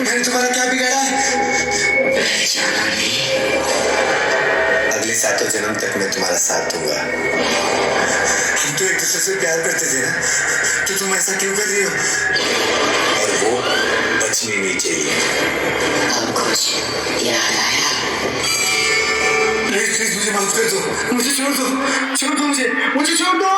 मैंने तुम्हारा क्या बिगाड़ा है? अगले 7 जन्म तक मैं तुम्हारा साथ दूंगा। हम तो एक दूसरे से प्यार करते थे ना, तो तुम ऐसा क्यों कर रही हो? और वो बचनी नहीं चाहिए। अब कुछ याद आया? प्लीज प्लीज मुझे माफ कर दो, मुझे छोड़ दो, मुझे छोड़ दो।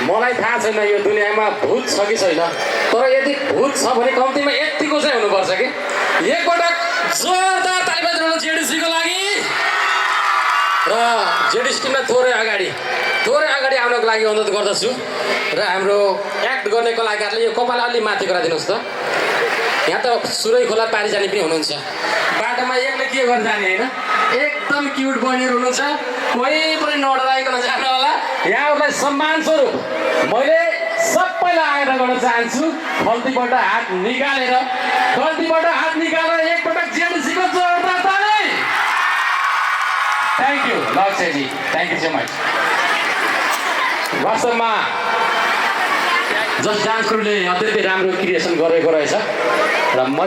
मलाई थाहा छैन यो दुनियाँमा भूत छ कि छैन, तर यदि भूत छ भने कम्तीमा यतिको चाहिँ हुनुपर्छ कि एकपटक जोरदार ताली बजाउनु जेडिसीको लागि र जेडिसी टिमलाई थोरै अगाडि आउन लागि अनुरोध गर्दछु र हाम्रो एक्ट गर्ने कलाकारले यो कपाल अलि माथि गराइदिनुहोस् त। यहाँ त सुरै खोला पारी जाने पनि हुनुहुन्छ, बाटोमा एक्लै के गरेर जाने होइन। एकदम क्युट बहिनीहरू हुनुहुन्छ, कोही पनि नडराइकन जानु होला। यहाँहरूलाई सम्मान स्वरूप मैले सबैलाई आएर गर्न चाहन्छु, खल्तीबाट हात निकालेर एकपटक जेएनसीको जोरदार ताली। थ्याङ्क यू लक्ष्यजी, थ्याङ्क यू सो मच। वास्तवमा जस डान्स क्रुले अत्यन्तै राम्रो क्रिएसन गरेको रहेछ र म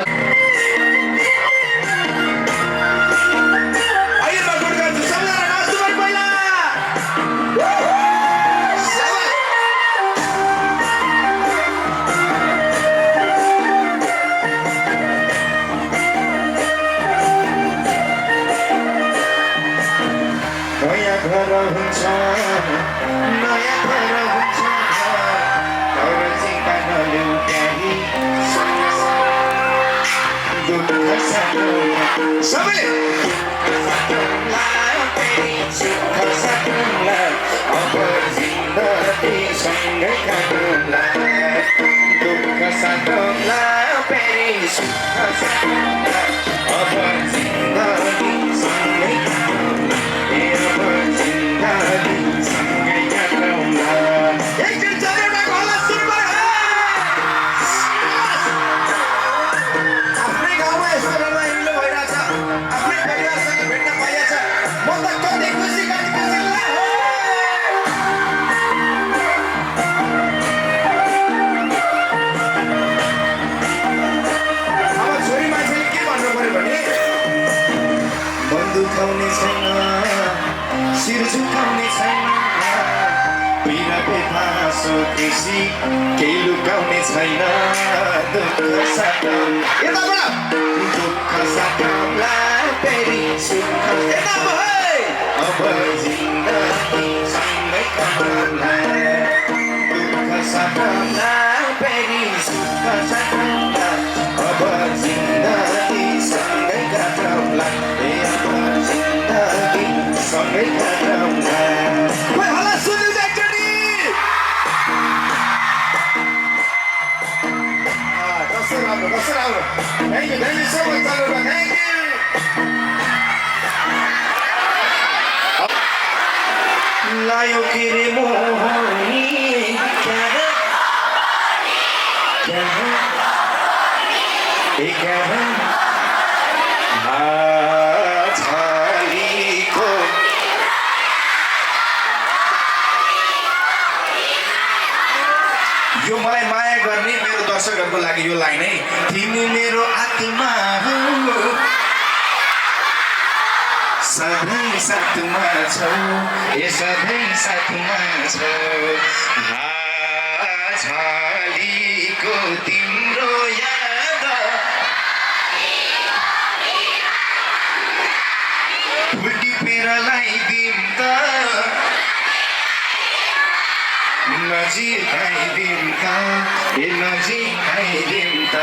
केही लुकाउने छैन। दुःख साटौँला फेरि सुख अब जिन्दगी सँगै काटौँला। दुःख साटौँला फेरि सुख साटौँला, अब जिन्दगी सँगै काटौँला। अब जिन्दगी सँगै काटौँला। Thank you so much, Salvador. Thank you. लायो के रे मोहनी क्या छालीको यो मलाई माया गर्ने मेरो दर्शकहरूको लागि यो लाइन है। तिमी मेरो आत्मा हो, सधैँ साथमा छौ, ए सधैँ साथमा छौ। झालीको तिम्रो याद फुटी पेरलाई दिम त नजिक आइदिम त, ए नजिक आइदिम त।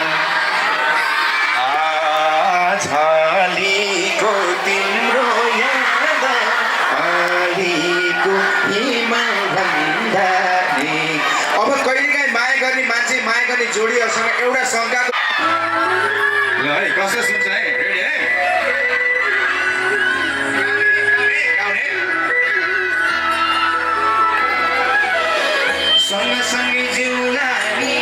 झालीको तिम्रो याद आलीको हिमाल भन्दा नि। अब कहिलेकाहीँ माया गर्ने मान्छे माया गर्ने जोडीहरूसँग एउटा शङ्काको ल है कसले सुन्छ है। रेडी है सँगसँगै जिउला नि।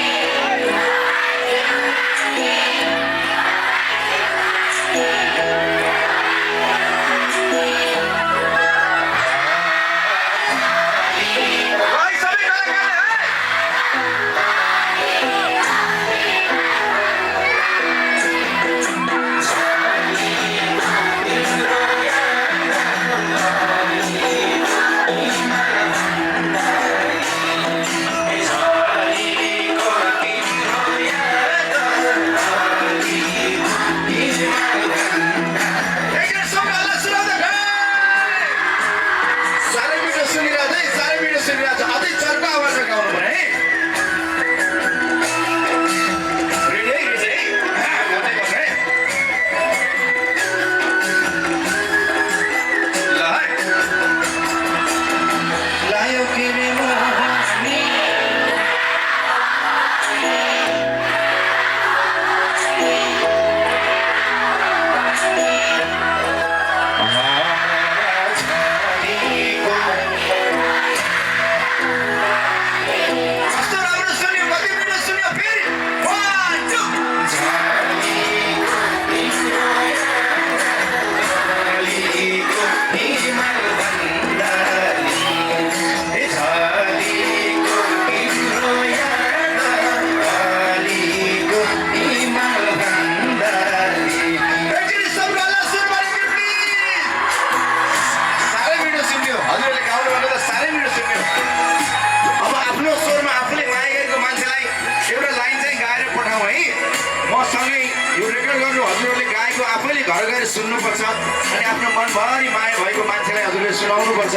सुन्नुपर्छ अनि आफ्नो मनभरि माया भएको मान्छेलाई हजुरले सुनाउनुपर्छ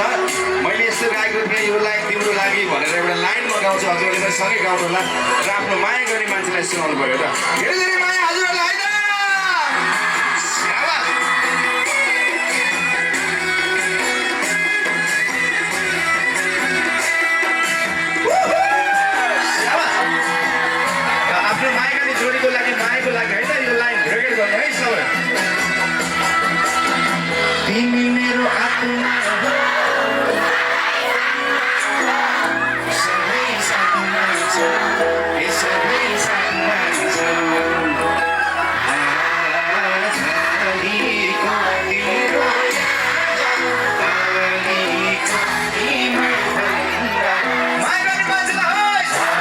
मैले यस्तो गाएको थिएँ यो लाइन तिम्रो लागि भनेर एउटा लाइन म गाउँछु हजुरले पनि सँगै गाउनु होला र आफ्नो माया गर्ने मान्छेलाई सुनाउनु पऱ्यो र धेरै धेरै माया हजुरहरूलाई होइन आफ्नो माया गर्ने जोडीको लागि मायाको लागि होइन यो लाइन रेकर्ड गर्नु है सबै तिमी मेरो आत्मा हो सबै साथमा छौ ए सबै साथमा छौ आजभरिको तिम्रो आजभरिको तिम्रो माया गर्ने मान्छेलाई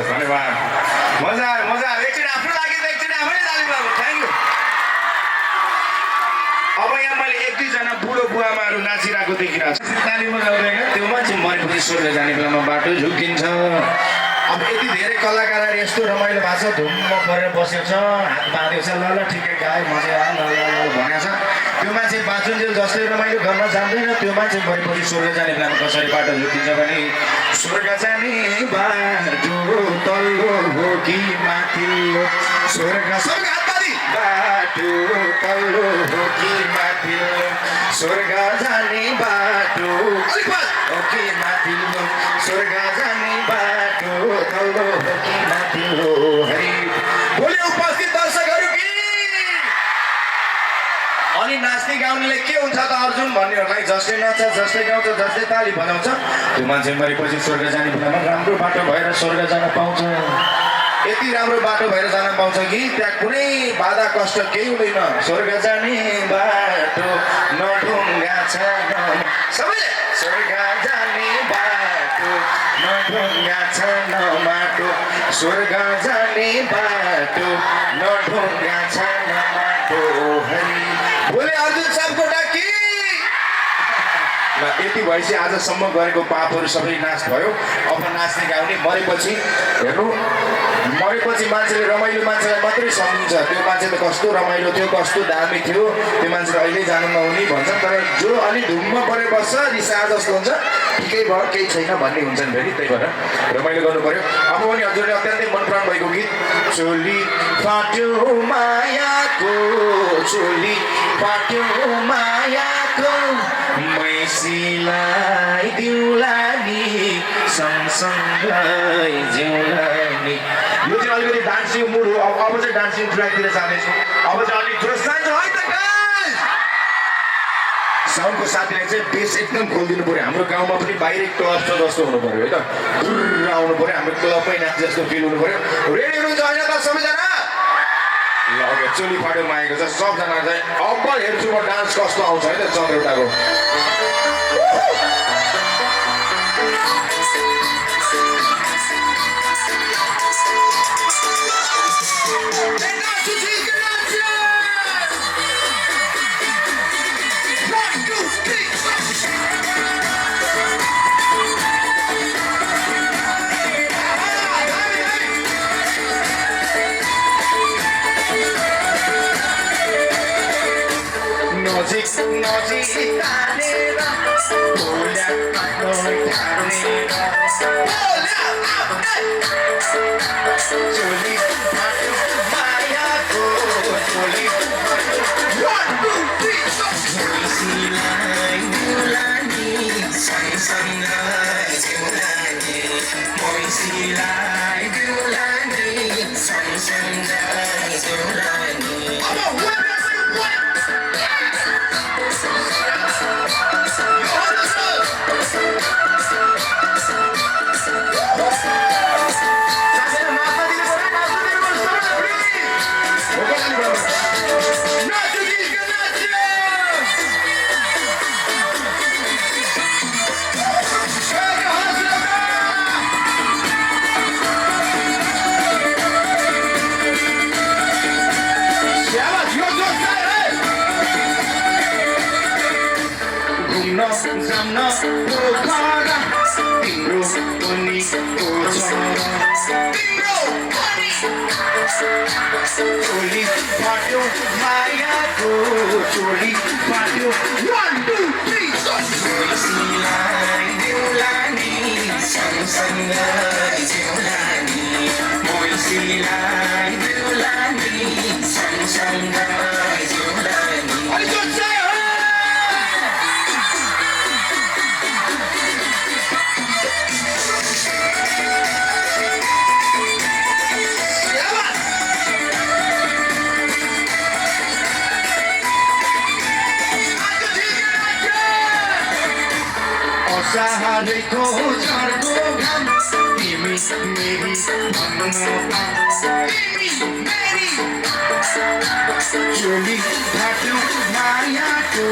धन्यवाद मजा आयो मजा आयो एकचोटि आफ्नो लागि त एकचोटि आफै ताली बजाउनु थ्याङ्क यू अब यहाँ मैले एक दुईजना बुढो बुवामाहरू नाचिरहेको देखिरहेको छु ताली बजाउँदैन त्यो मान्छे मरेपछि स्वर्ग जाने बेलामा बाटो झुक्किन्छ अब यति धेरै कलाकारहरू यस्तो रमाइलो भएको छ धुम्म परेर बसेको छ हात बाँधेको छ ल ल ठिकै गायो मजा आयो ल ल ल भनेको छ त्यो मान्छे बाँचुन्जेल जसले रमाइलो गर्न जान्दैन त्यो मान्छे मरेपछि स्वर्ग जाने बेलामा कसरी बाटो झुक्किन्छ भने स्वर्ग जाने बाटो तल्लो हो कि माथिल्लो स्वर्ग बाटो तल्लो हो कि माथिल्लो स्वर्ग जाने बाटो हो कि माथिल्लो स्वर्ग जाने बाटो तल्लो हो कि माथिल्लो हरि बोले उपस्थित दर्शकहरू कि अनि नाच्ने गाउनेले के हुन्छ त अर्जुन भन्नेहरूलाई जसले नाच्छ जसले गाउँछ जसले ताली बजाउँछ त्यो मान्छे मरेपछि स्वर्ग जाने बेलामा राम्रो बाटो भएर स्वर्ग जान पाउँछ यति राम्रो बाटो भएर जान पाउँछ कि त्यहाँ कुनै बाधा कष्ट केही हुँदैन स्वर्ग जाने बाटो नढुङ्गा छ सबैले स्वर्ग जाने बाटो नढुङ्गा छ न माटो स्वर्ग जाने बाटो नढुङ्गा छ न माटो हरि बोले अर्जुन सापकोटा कि यति भएपछि आजसम्म गरेको पापहरू सबै नाश भयो अब नाच्ने गाउने मरेपछि हेर्नु मरेपछि मान्छेले रमाइलो मान्छेलाई मात्रै सम्झिन्छ त्यो मान्छे त कस्तो रमाइलो थियो कस्तो दामी थियो त्यो मान्छे अहिले जानु नहुने भन्छन् तर जो अलि धुम्म परेर बस्छ रिसा जस्तो हुन्छ ठिकै भयो केही छैन भन्ने हुन्छन् फेरि त्यही भएर रमाइलो गर्नु पर्यो अब पनि हजुरले अत्यन्तै मन प्राण भएको गीत चोली फाट्यो मायाको चोली फाट्यो मायाको मैसीलाई दिउला नि सँगसँगै जिउला नि यो चाहिँ अलिकति डान्सिङ मुड हो अब चाहिँ डान्सिङ ट्र्याकतिर जाँदैछु अब चाहिँ अलिक जोस जान्छ है त गाइस साउन्डको साथीले चाहिँ बेस एकदम खोलिदिनु पऱ्यो हाम्रो गाउँमा पनि बाहिर क्लब छ जस्तो हुनु पऱ्यो है त आउनु पऱ्यो हाम्रो क्लबमै नाच जस्तो फिल हुनु पऱ्यो रेडी हुनुहुन्छ होइन त सबैजना ल ओके चोली फाटो मागेको छ सबजना चाहिँ अब हेर्छु म डान्स कस्तो आउँछ है त चन्द्रौटाको नजिक तानेर बोल्या आफ्नो ठानेर चोली फाट्यो मायाको चोली मैसीलाई दिउलानी सँगसँगै जिउलानी मैसीलाई दिउलानी सँगसँगै जिउलानी सामना पोखरा तिम्रो पनि छ तिम्रो चोली फाट्यो मायाको चोली फाट्यो 1 2 3 मोइसीलाई देउला नि सँगसँगै जिउला नि मोइसीलाई देउला नि सँगसँगै जिउला नि अलि जोड सहारेको झर्को घाम तिमी मेरी भन्नु तिमी मेरी चोली फाट्यो मायाको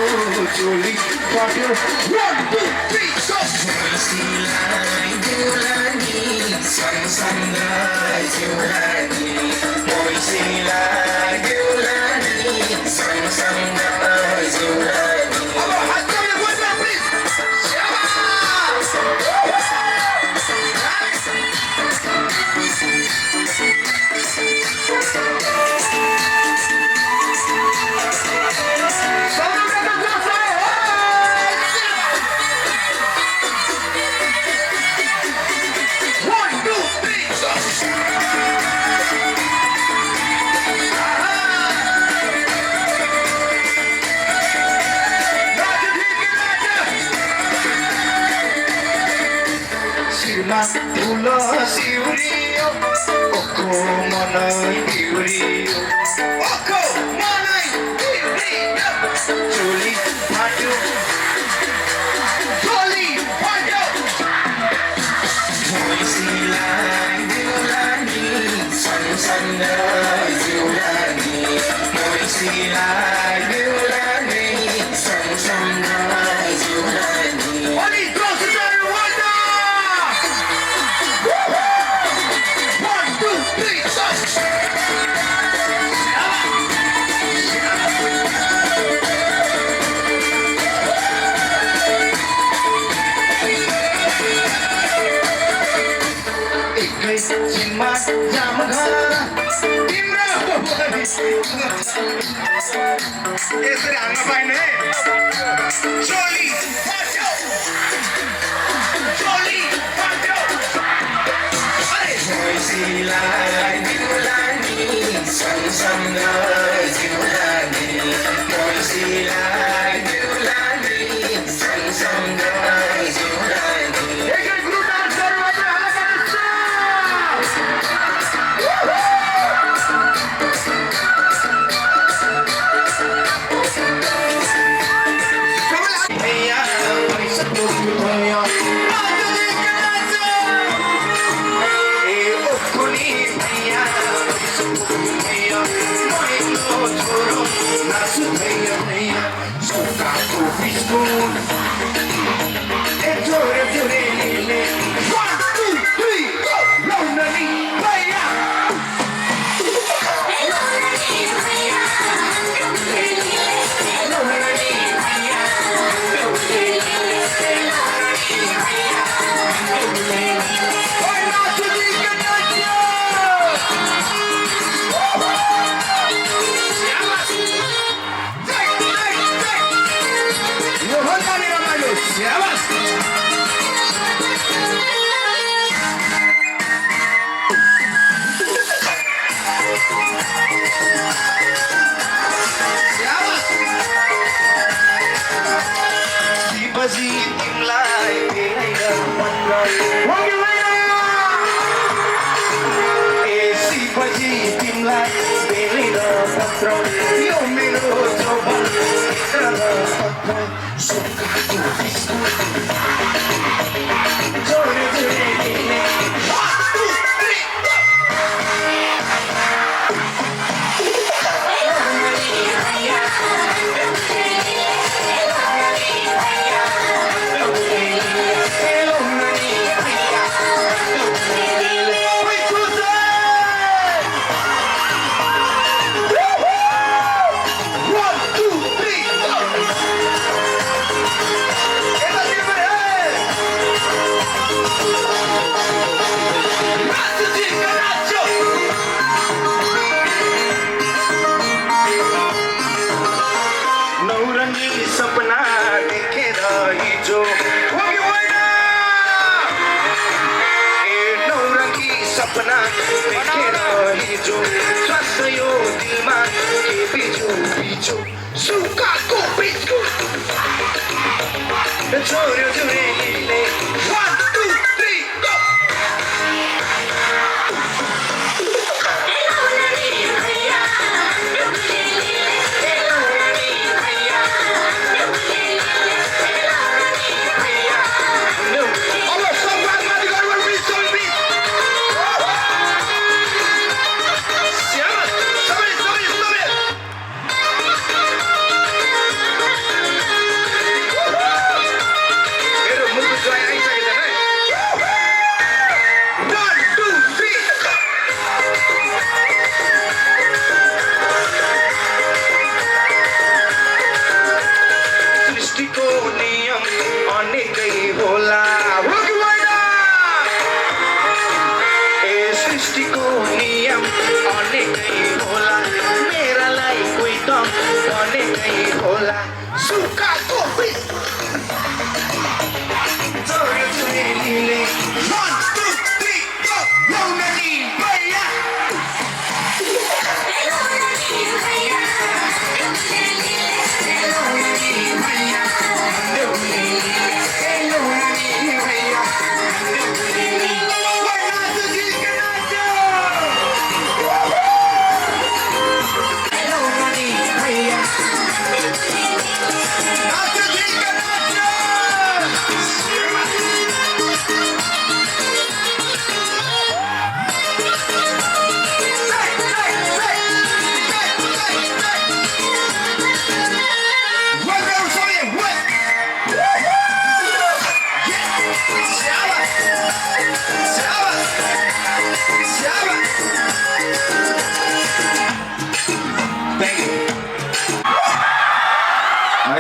चोली फाट्यो 1 2 3 मोइसीलाई देउला नि सँगसँगै जिउला नि मोइसीलाई देउला नि सँगसँगै जिउला नि अब हात जोडेर बोल्नु प्लिज फुलो सिउरियो ओको मनै बिउरियो ओको मनै बिउरियो चोली फाट्यो चोली फाट्यो मोइसीलाई देउला नि सँगसँगै जिउला नि मोइसीलाई देउला नि सँगसँगै जिउला नि अलि जिम्मा जाम घर तिम्रो यसरी हान्न पाइने चोली फाट्यो चोली फाट्यो मोइसीलाई देउला नि सँगसँगै जिउला नि मोइसीलाई देउला नि सँगसँगै जिउला नि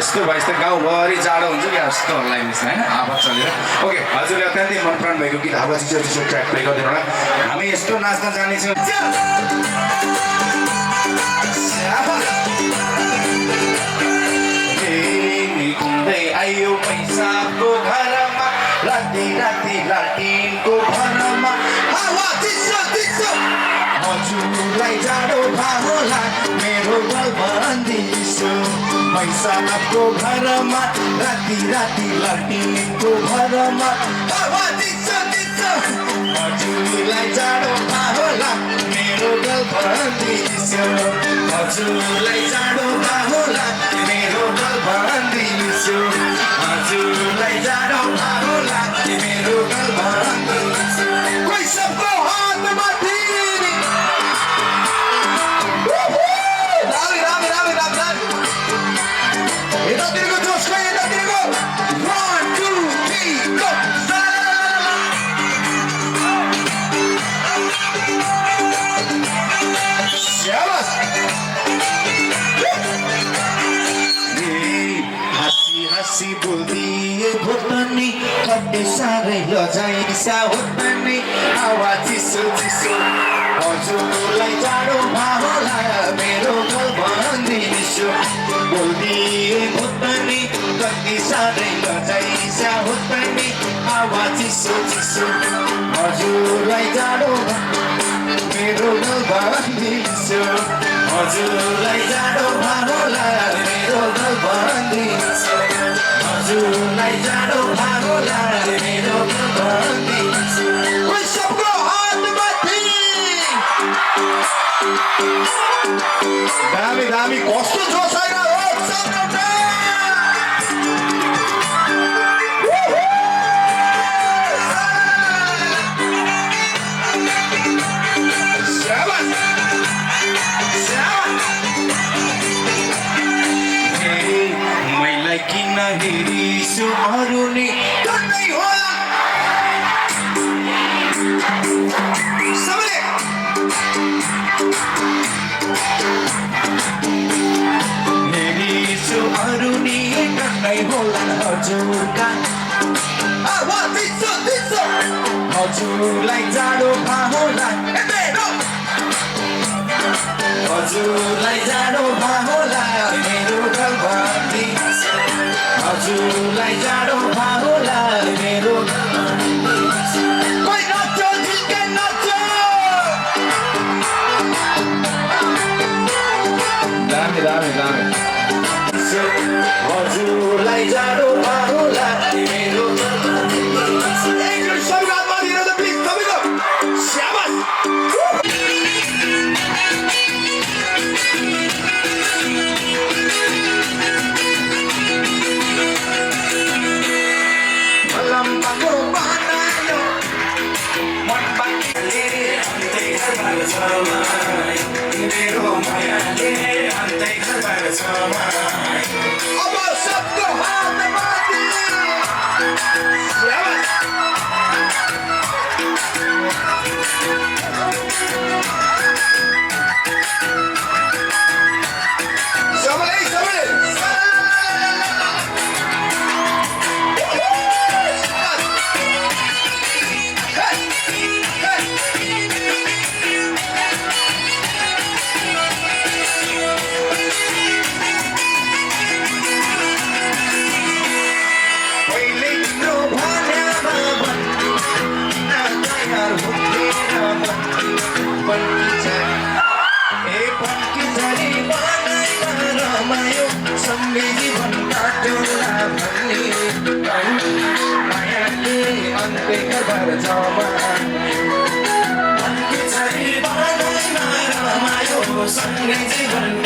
यस्तो भयो यस्तो गाउँभरि जाडो हुन्छ कि यस्तो हल्लाइ मिस होइन आवाज चलेर ओके हजुरले अत्यन्तै मन प्राण भएको गीत हावा चिसो चिसो ट्र्याक प्ले गरिदिनु होला हामी यस्तो नाच्न जानेछौँ घुम्दै आयो पैसाको घरमा राति राति लाटिनको भरमा हावा चिसो चिसो हजुरलाई जाडो भावला मेरो गलबन्दिसो मैसाको घरमा राति राति लाटिनको भरमा हावा चिसो चिसो हजुरलाई जाडो भावला मेरो गलबन्दिसो हजुरलाई जाडो भावला मेरो गलबन्दिसो हजुरलाई जाडो भावला मेरो गलबन्दिसो कोही सबको हातमा हाँसी बोलिए भोटनी कति साह्रै लजाइसा होटनी हावा चिसो चिसो हजुरलाई जाडो भावला मेरो गलबन्दिसो बोलिए भोटनी कति साह्रै लजाइसा होटनी हावा चिसो चिसो हजुरलाई जाडो मेरो गलबन्दिसो हजुरलाई जाडो भावला मेरो गलबन्दिसो हजुरलाई जाडो भागोला मेरो गलबन्दिसो कोही सबको हातमाथि दामी दामी कस्तो जोस आएर हो सबैजना किन हेरिसु अरूले गर्दै होला सबैले हेरिसु अरूले गर्दै होला हजुरका आवाज दिसो दिसो हजुरलाई जाडो भाहोला हजुरलाई जाडो भाहोला मेरो गलबन्दिसो हजुरलाई जाडो भाहोला मेरो कोही नाच्छ झिल्के नाच्छ दामी दामी दामी हजुरलाई जाडो भाहोला मेरो एकचोटि सबैको हातमा दिएर त प्लिज सबैको स्याबास लम्बाको बनायो मन बाँकीले अन्तै घरबार छ मेरो मायाले अन्तै घरबार छ अब सबको हातमा सँगै जीवन काटौँला भन्ने मायाले अन्तै घरबार जमा सँगै जीवन